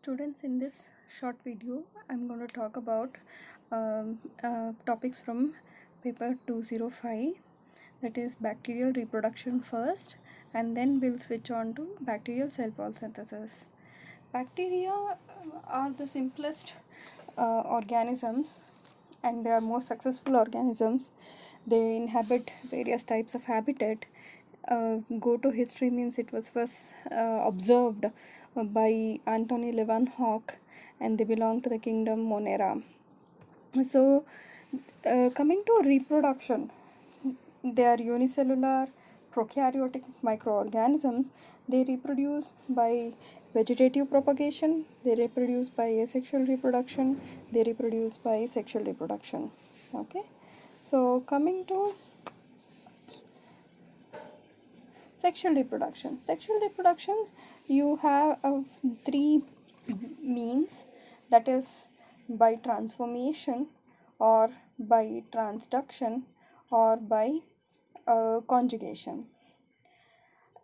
Students, in this short video I'm going to talk about topics from paper 205, that is bacterial reproduction first, and then we'll switch on to bacterial cell wall synthesis. Bacteria are the simplest organisms, and they are most successful organisms. They inhabit various types of habitat. Go to history means it was first observed by Anthony Leeuwenhoek, and they belong to the kingdom Monera. So, coming to reproduction, they are unicellular prokaryotic microorganisms. They reproduce by vegetative propagation, they reproduce by asexual reproduction, they reproduce by sexual reproduction. Okay, so coming to sexual reproduction. Sexual reproductions, you have three means, that is by transformation, or by transduction, or by conjugation.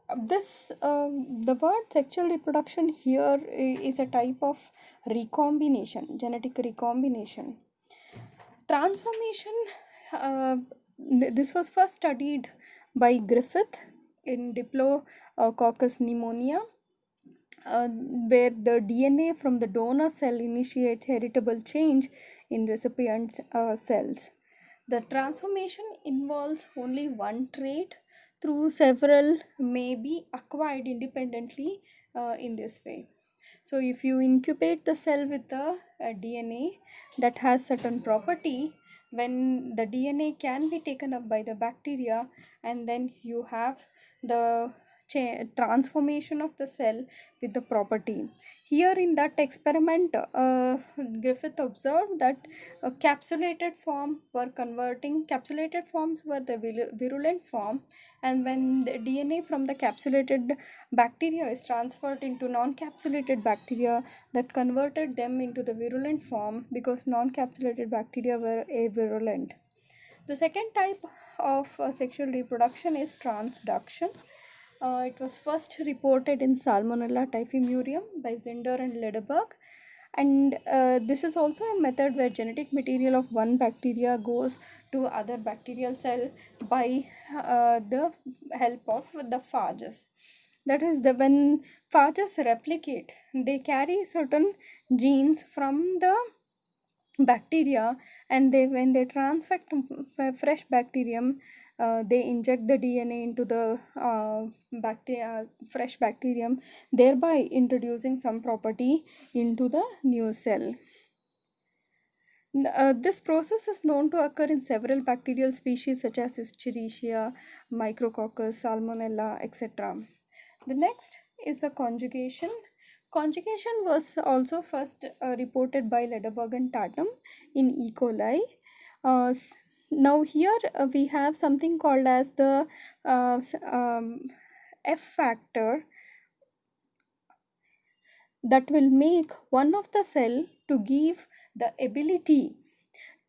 The word sexual reproduction here is a type of recombination, genetic recombination. Transformation, this was first studied by Griffith in Diplococcus pneumonia, where the DNA from the donor cell initiates heritable change in recipient cells. The transformation involves only one trait, through several may be acquired independently in this way. So if you incubate the cell with a DNA that has certain property, when the DNA can be taken up by the bacteria, and then you have the transformation of the cell with the property. Here in that experiment, Griffith observed that capsulated forms were the virulent form, and when the DNA from the capsulated bacteria is transferred into non-capsulated bacteria, that converted them into the virulent form, because non-capsulated bacteria were avirulent. The second type of sexual reproduction is transduction. It was first reported in Salmonella typhimurium by Zinder and Lederberg, and this is also a method where genetic material of one bacteria goes to other bacterial cell by the help of the phages. That is, when phages replicate, they carry certain genes from the bacteria, and when they transfect fresh bacterium, they inject the DNA into the fresh bacterium, thereby introducing some property into the new cell. This process is known to occur in several bacterial species such as Escherichia, Micrococcus, Salmonella, etc. The next is the conjugation. Conjugation was also first reported by Lederberg and Tatum in E. coli. Now here we have something called as the F factor that will make one of the cell to give the ability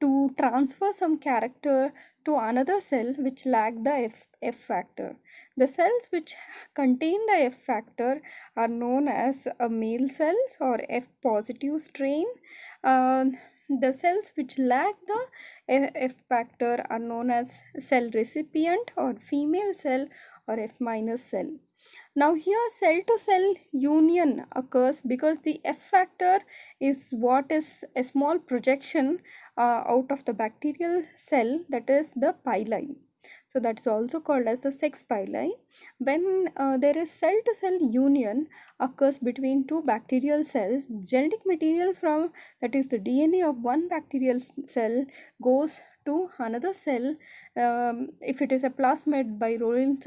to transfer some character to another cell which lack the F factor. The cells which contain the F factor are known as male cells or F positive strain. The cells which lack the F factor are known as cell recipient or female cell or F minus cell. Now here cell to cell union occurs because the F factor is what is a small projection out of the bacterial cell, that is the pili. So that's also called as the sex pili. When there is cell to cell union occurs between two bacterial cells, genetic material from, that is the DNA of one bacterial cell, goes to another cell. If it is a plasmid, by rolling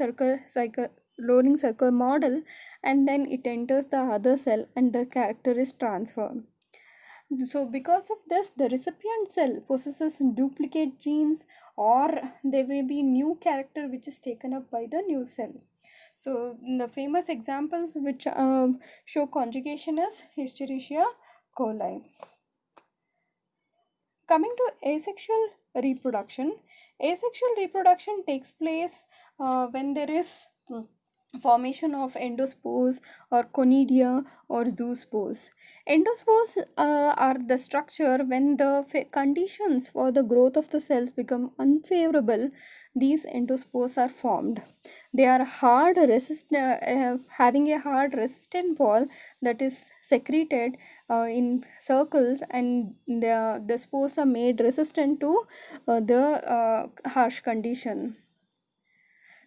circle model, and then it enters the other cell and the character is transferred. So because of this, the recipient cell possesses duplicate genes, or there may be new character which is taken up by the new cell. So the famous examples which show conjugation is Escherichia coli. Coming to asexual reproduction, asexual reproduction takes place when there is formation of endospores or conidia or zoospores. Endospores are the structure when the conditions for the growth of the cells become unfavorable. These endospores are formed. They are having a hard resistant wall that is secreted in circles, and the spores are made resistant to the harsh condition.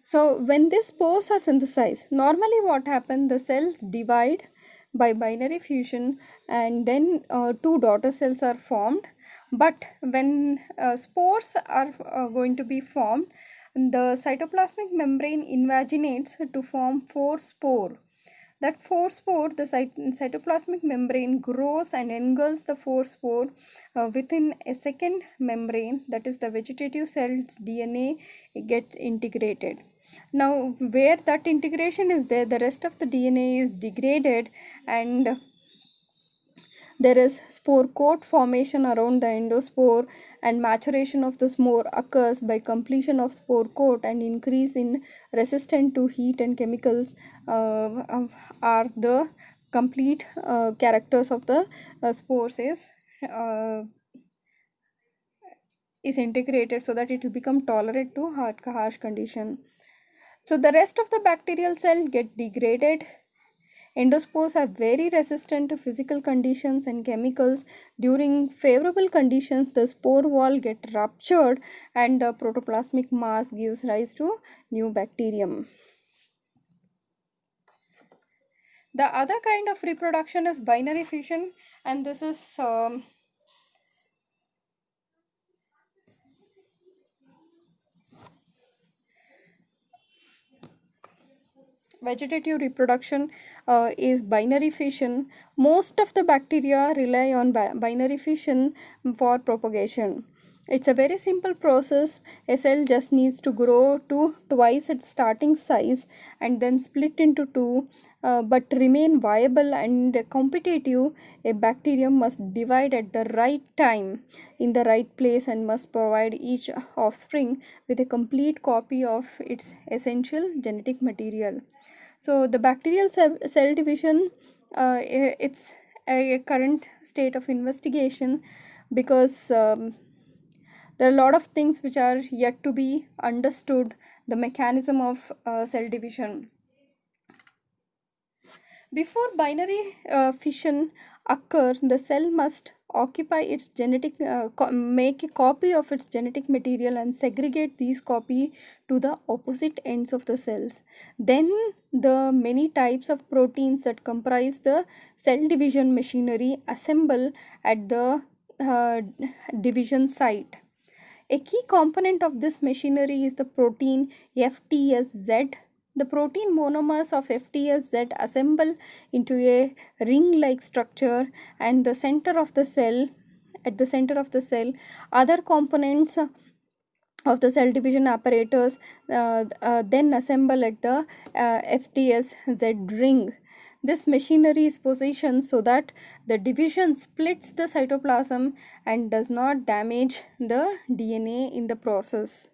So when these spores are synthesized, normally what happens, the cells divide by binary fusion, and then two daughter cells are formed. But when spores are going to be formed, the cytoplasmic membrane invaginates to form four spore. That four spore, the cytoplasmic membrane grows and engulfs the four spore within a second membrane, that is the vegetative cell's DNA gets integrated. Now, where that integration is there, the rest of the DNA is degraded, and there is spore coat formation around the endospore, and maturation of the spore occurs by completion of spore coat, and increase in resistant to heat and chemicals are the complete characters of the spores uh, is integrated so that it will become tolerant to harsh condition. So the rest of the bacterial cell get degraded. Endospores are very resistant to physical conditions and chemicals. During favorable conditions, the spore wall get ruptured and the protoplasmic mass gives rise to new bacterium. The other kind of reproduction is binary fission, and this is vegetative reproduction is binary fission. Most of the bacteria rely on binary fission for propagation. It's a very simple process. A cell just needs to grow to twice its starting size and then split into two. But remain viable and competitive, a bacterium must divide at the right time in the right place and must provide each offspring with a complete copy of its essential genetic material. So the bacterial cell division, it's a current state of investigation, because there are a lot of things which are yet to be understood, the mechanism of cell division. Before binary fission occurs, the cell must occupy its make a copy of its genetic material and segregate these copy to the opposite ends of the cells. Then the many types of proteins that comprise the cell division machinery assemble at the uh, division site. A key component of this machinery is the protein FTSZ. The protein monomers of FTSZ assemble into a ring-like structure, and the center of the cell at the center of the cell, other components of the cell division apparatus then assemble at the FTSZ ring. This machinery is positioned so that the division splits the cytoplasm and does not damage the DNA in the process.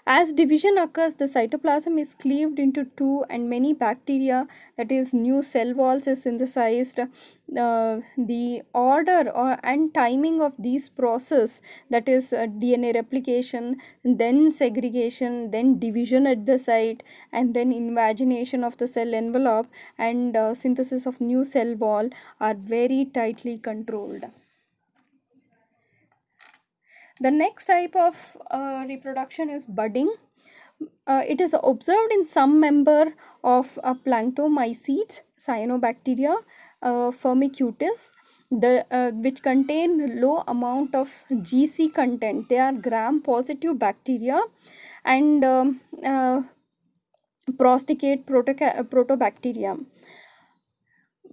As division occurs, the cytoplasm is cleaved into two, and many bacteria, that is, new cell walls, is synthesized. The order and timing of these process, that is, DNA replication, then segregation, then division at the site, and then invagination of the cell envelope, and synthesis of new cell wall, are very tightly controlled. The next type of reproduction is budding. It is observed in some member of planktomycetes, cyanobacteria, firmicutes, which contain low amount of GC content. They are gram-positive bacteria, and prosticate protobacterium.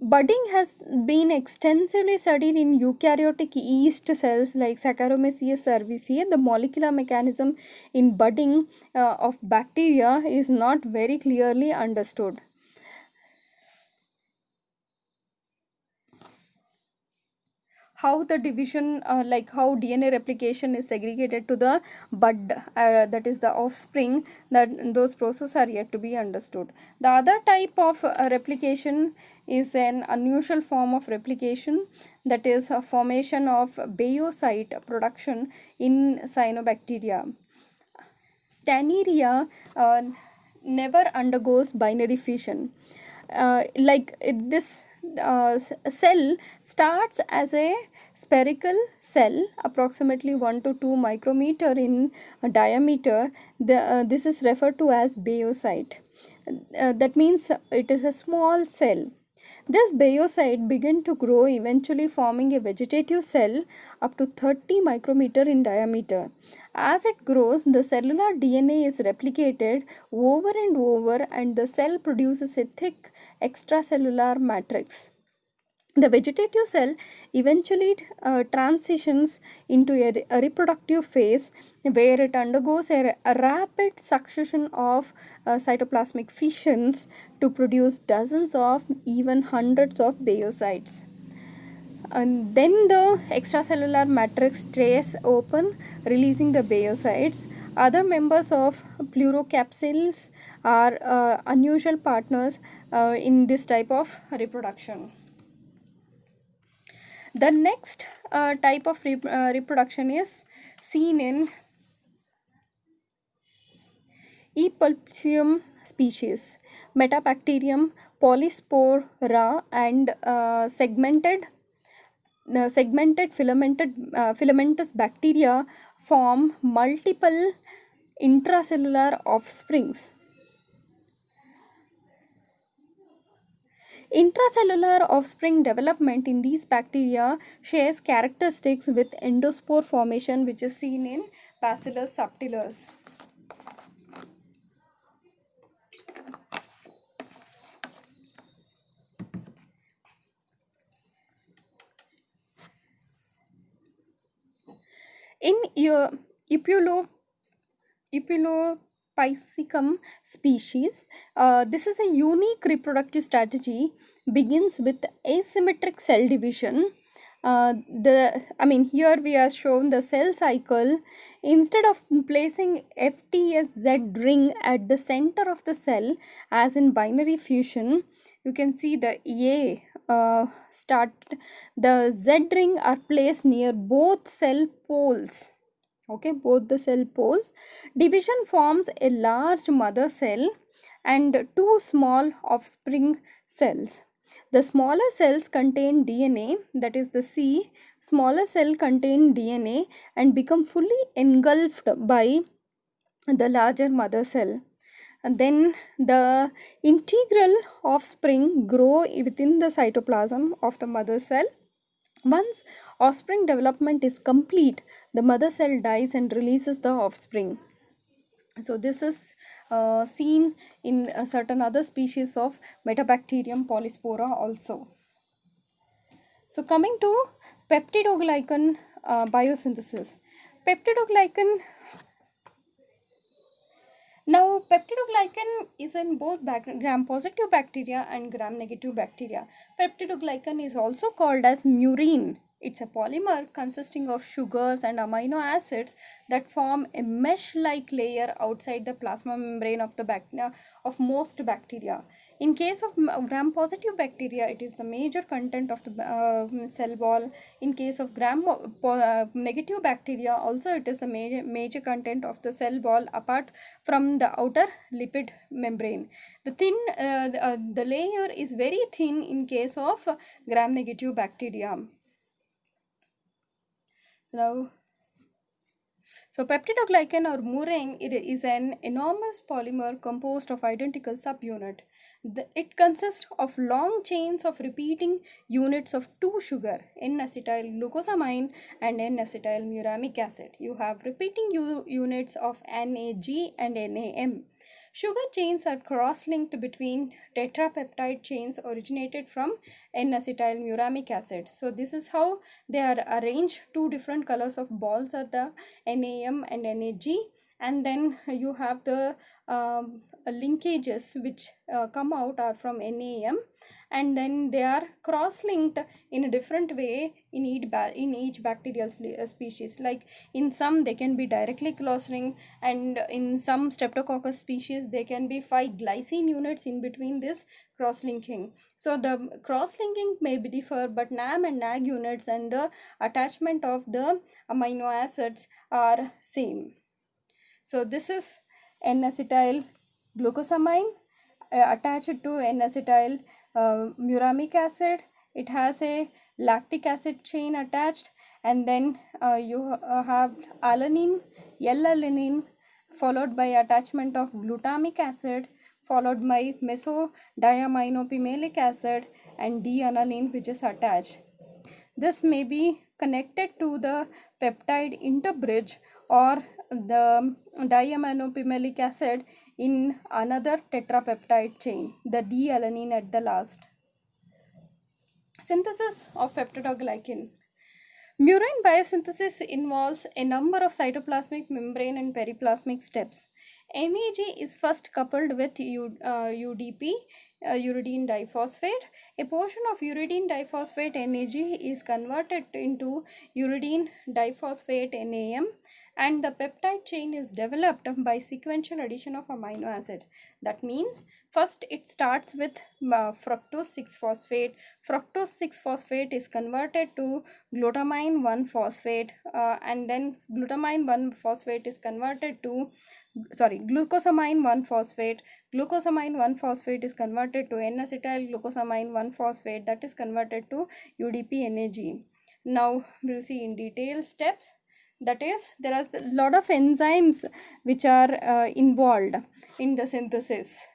Budding has been extensively studied in eukaryotic yeast cells like Saccharomyces cerevisiae. The molecular mechanism in budding of bacteria is not very clearly understood. how the division, like how DNA replication is segregated to the bud, that is the offspring, that those processes are yet to be understood. The other type of replication is an unusual form of replication, that is a formation of bayocyte production in cyanobacteria. Stanaria never undergoes binary fission. This cell starts as a spherical cell, approximately 1 to 2 micrometer in diameter. This is referred to as bayocyte. That means it is a small cell. This bayocyte begin to grow, eventually forming a vegetative cell up to 30 micrometer in diameter. As it grows, the cellular DNA is replicated over and over, and the cell produces a thick extracellular matrix. The vegetative cell eventually transitions into a reproductive phase, where it undergoes a rapid succession of cytoplasmic fissions to produce dozens of, even hundreds of bayocytes. And then the extracellular matrix tears open, releasing the bayocytes. Other members of plurocapsules are unusual partners in this type of reproduction. The next type of reproduction is seen in E. species, Metabacterium polyspora, and segmented filamentous bacteria form multiple intracellular offsprings. Intracellular offspring development in these bacteria shares characteristics with endospore formation, which is seen in Bacillus subtilis. In Epulopiscum species, this is a unique reproductive strategy, begins with asymmetric cell division. Here we are shown the cell cycle. Instead of placing FTSZ ring at the center of the cell, as in binary fusion, you can see the the Z ring are placed near both cell poles. Okay, both the cell poles. Division forms a large mother cell and two small offspring cells. The smaller cells contain DNA, that is the C. Smaller cell contain DNA and become fully engulfed by the larger mother cell. And then the integral offspring grow within the cytoplasm of the mother cell. Once offspring development is complete, the mother cell dies and releases the offspring. So this is seen in certain other species of Metabacterium polyspora also. So coming to peptidoglycan biosynthesis. Peptidoglycan Now, peptidoglycan is in both gram-positive bacteria and gram-negative bacteria. Peptidoglycan is also called as murine. It's a polymer consisting of sugars and amino acids that form a mesh-like layer outside the plasma membrane of of most bacteria. In case of gram-positive bacteria, it is the major content of the cell wall. In case of gram-negative bacteria, also it is the major content of the cell wall apart from the outer lipid membrane. The layer is very thin in case of gram-negative bacteria. So peptidoglycan or murine, it is an enormous polymer composed of identical subunit. It consists of long chains of repeating units of two sugar, N-acetyl glucosamine and N-acetyl muramic acid. You have repeating units of NAG and NAM. Sugar chains are cross-linked between tetrapeptide chains originated from N-acetyl muramic acid. So this is how they are arranged. Two different colors of balls are the NAM and NAG, and then you have the linkages which come out are from NAM, and then they are cross-linked in a different way in each bacterial species. Like in some they can be directly cross-linked, and in some Streptococcus species there can be 5 glycine units in between this cross-linking. So the cross-linking may differ, but NAM and NAG units and the attachment of the amino acids are same. So this is N-acetyl glucosamine attached to N-acetyl muramic acid. It has a lactic acid chain attached, and then you have alanine, L-alanine, followed by attachment of glutamic acid, followed by mesodiaminopimelic acid and D-alanine, which is attached. This may be connected to the peptide interbridge or the diaminopimelic acid in another tetrapeptide chain, the D-alanine at the last. Synthesis of peptidoglycan. Murine biosynthesis involves a number of cytoplasmic membrane and periplasmic steps. NAG is first coupled with UDP, uridine diphosphate. A portion of uridine diphosphate NAG is converted into uridine diphosphate NAM, and the peptide chain is developed by sequential addition of amino acids. That means first it starts with fructose 6-phosphate. Fructose 6-phosphate is converted to glutamine 1-phosphate, and then glutamine 1-phosphate is converted to glucosamine 1-phosphate. Glucosamine 1-phosphate is converted to N-acetyl glucosamine 1-phosphate, that is converted to UDP NAG. Now we'll see in detail steps. That is, there are a lot of enzymes which are involved in the synthesis.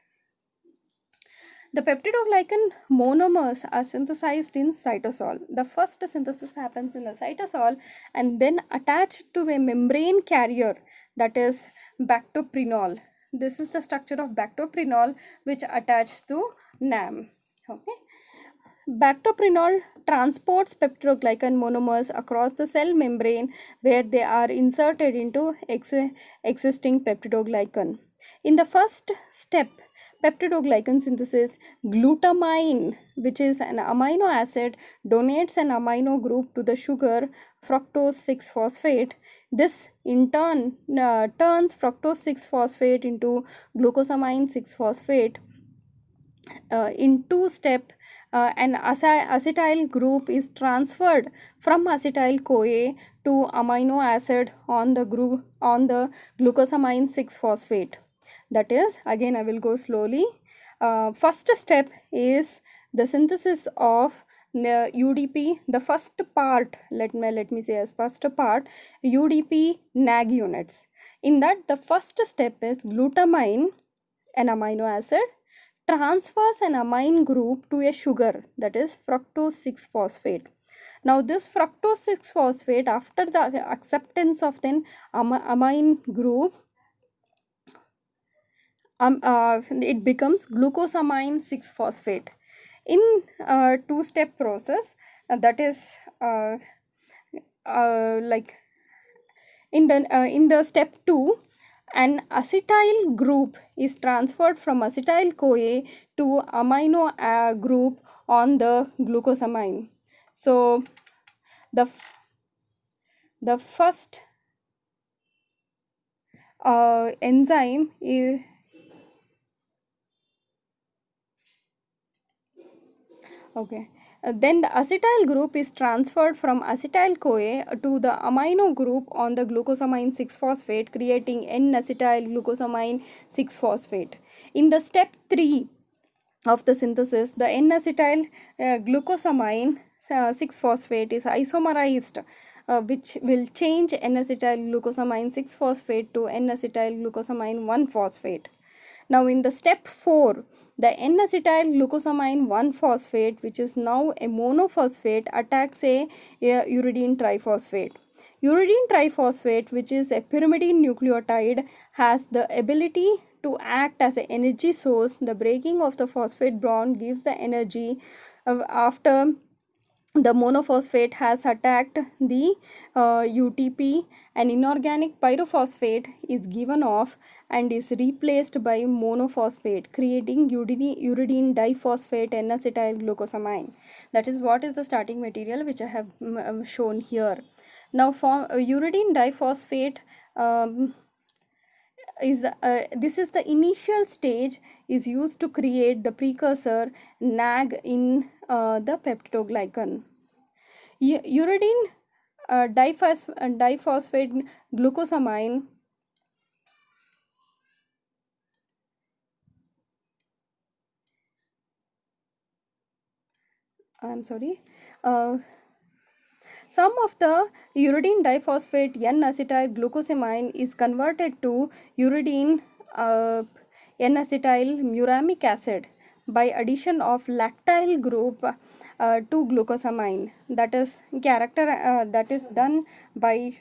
The peptidoglycan monomers are synthesized in cytosol. The first synthesis happens in the cytosol and then attached to a membrane carrier, that is bactoprenol. This is the structure of bactoprenol which attaches to NAM. Okay. Bactoprenol transports peptidoglycan monomers across the cell membrane where they are inserted into existing peptidoglycan. In the first step, peptidoglycan synthesis, glutamine, which is an amino acid, donates an amino group to the sugar fructose 6-phosphate. This in turn turns fructose 6-phosphate into glucosamine 6-phosphate. In two-step, an acetyl group is transferred from acetyl CoA to amino acid on the glucosamine 6-phosphate. That is, again I will go slowly. First step is the synthesis of the UDP. The first part, let me say as first part, UDP NAG units. In that, the first step is glutamine, an amino acid, transfers an amine group to a sugar, that is fructose 6-phosphate. Now this fructose 6-phosphate, after the acceptance of then amine group, it becomes glucosamine 6-phosphate. In two-step process, that is like in the step 2, an acetyl group is transferred from acetyl CoA to amino group on the glucosamine. So the first enzyme is okay. Then the acetyl group is transferred from acetyl CoA to the amino group on the glucosamine 6-phosphate, creating N-acetyl glucosamine 6-phosphate. In the step 3 of the synthesis, the N-acetyl glucosamine 6-phosphate is isomerized, which will change N-acetyl glucosamine 6-phosphate to N-acetyl glucosamine 1-phosphate. Now in the step 4, the N-acetyl glucosamine 1-phosphate, which is now a monophosphate, attacks a uridine triphosphate. Uridine triphosphate, which is a pyrimidine nucleotide, has the ability to act as an energy source. The breaking of the phosphate bond gives the energy after the monophosphate has attacked the UTP. An inorganic pyrophosphate is given off and is replaced by monophosphate, creating uridine diphosphate N-acetyl glucosamine. That is what is the starting material which I have shown here. Now, for uridine diphosphate is this is the initial stage is used to create the precursor NAG in the peptidoglycan. Uridine diphosphate glucosamine I'm sorry. Uh, some of the uridine diphosphate N-acetyl glucosamine is converted to uridine N-acetyl muramic acid by addition of lactyl group to glucosamine. That is that is done by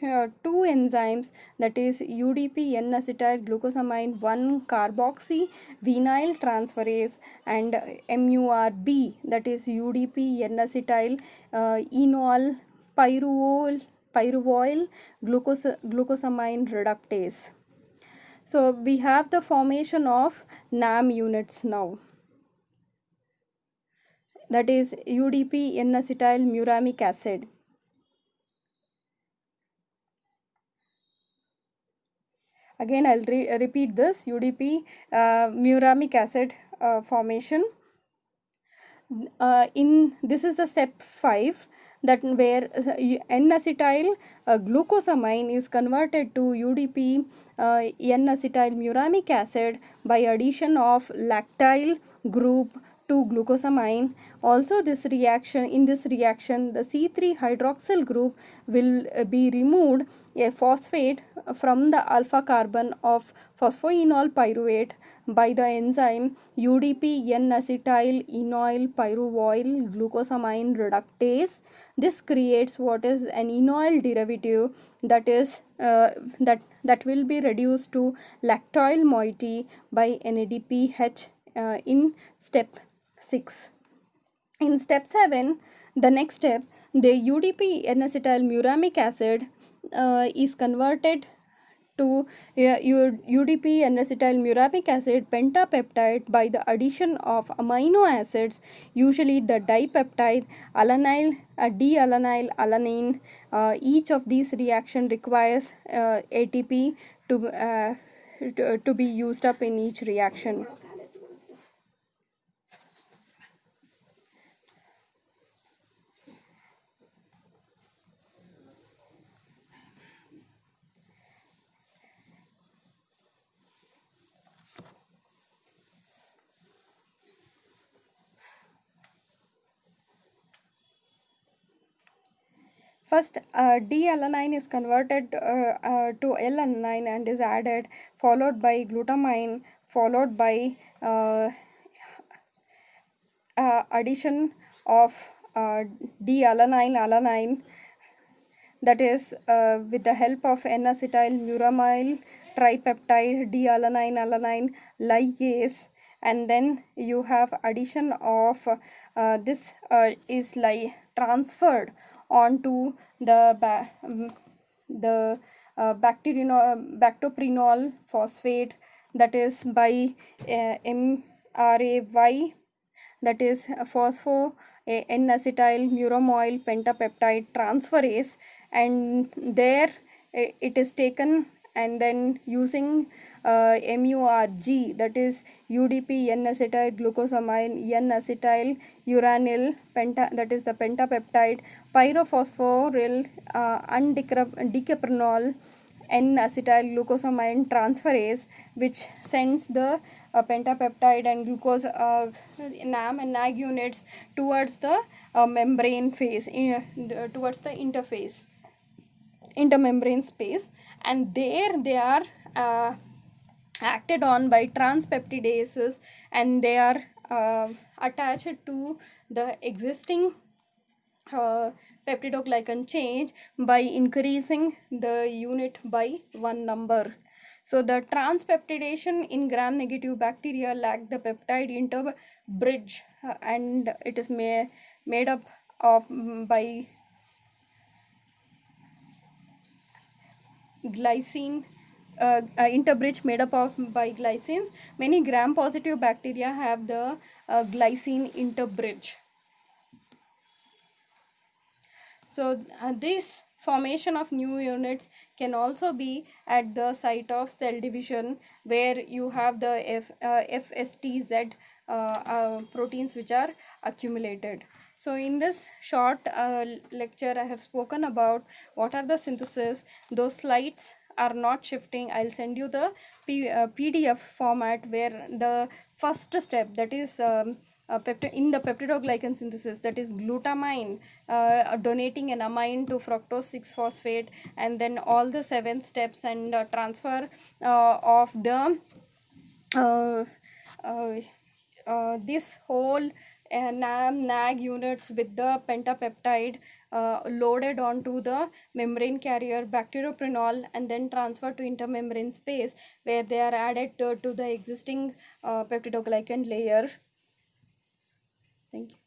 two enzymes, that is UDP N-acetyl glucosamine 1 carboxy vinyl transferase and MURB, that is UDP N-acetyl enol pyruvoyl glucosamine reductase. So we have the formation of NAM units now, that is UDP N-acetyl muramic acid. Again, I'll repeat this UDP muramic acid formation. In this is the step 5, that where N-acetyl glucosamine is converted to UDP N-acetyl muramic acid by addition of lactyl group to glucosamine. Also, this reaction the C3 hydroxyl group will be removed a phosphate from the alpha carbon of phosphoenol pyruvate by the enzyme UDP N-acetyl enoyl pyruvoyl glucosamine reductase. This creates what is an enoyl derivative, that is that will be reduced to lactoyl moiety by NADPH in step 6. In step 7, the next step, the UDP N-acetyl muramic acid is converted to UDP N-acetyl muramic acid pentapeptide by the addition of amino acids, usually the dipeptide alanine, D-alanine, alanine. Each of these reaction requires ATP to be used up in each reaction. First, D-alanine is converted to L-alanine and is added, followed by glutamine, followed by addition of D-alanine, alanine, that is with the help of N-acetyl muramyl tripeptide D-alanine alanine ligase, and then you have addition of this is like transferred onto the bactoprenol phosphate, that is by MRAY, that is phospho N-acetyl muramoyl pentapeptide transferase, and there it is taken, and then using MURG, that is UDP N-acetyl glucosamine N-acetyl uranyl that is the pentapeptide pyrophosphoryl undecaprenol N-acetyl glucosamine transferase, which sends the pentapeptide and glucose NAM and NAG units towards the membrane phase, towards the intermembrane space, and there they are acted on by transpeptidases, and they are attached to the existing peptidoglycan change by increasing the unit by one number. So the transpeptidation in gram-negative bacteria lack the peptide interbridge and it is made up of by glycine, interbridge made up of by glycines. Many gram positive bacteria have the glycine interbridge. So this formation of new units can also be at the site of cell division, where you have the FSTZ proteins which are accumulated. So in this short lecture, I have spoken about what are the synthesis. Those slides are not shifting. I'll send you the PDF format, where the first step, that is in the peptidoglycan synthesis, that is glutamine donating an amine to fructose 6 phosphate, and then all the 7 steps and transfer of the uh, uh, this whole NAG units with the pentapeptide loaded onto the membrane carrier bacterioprenol, and then transferred to intermembrane space, where they are added to the existing peptidoglycan layer. Thank you.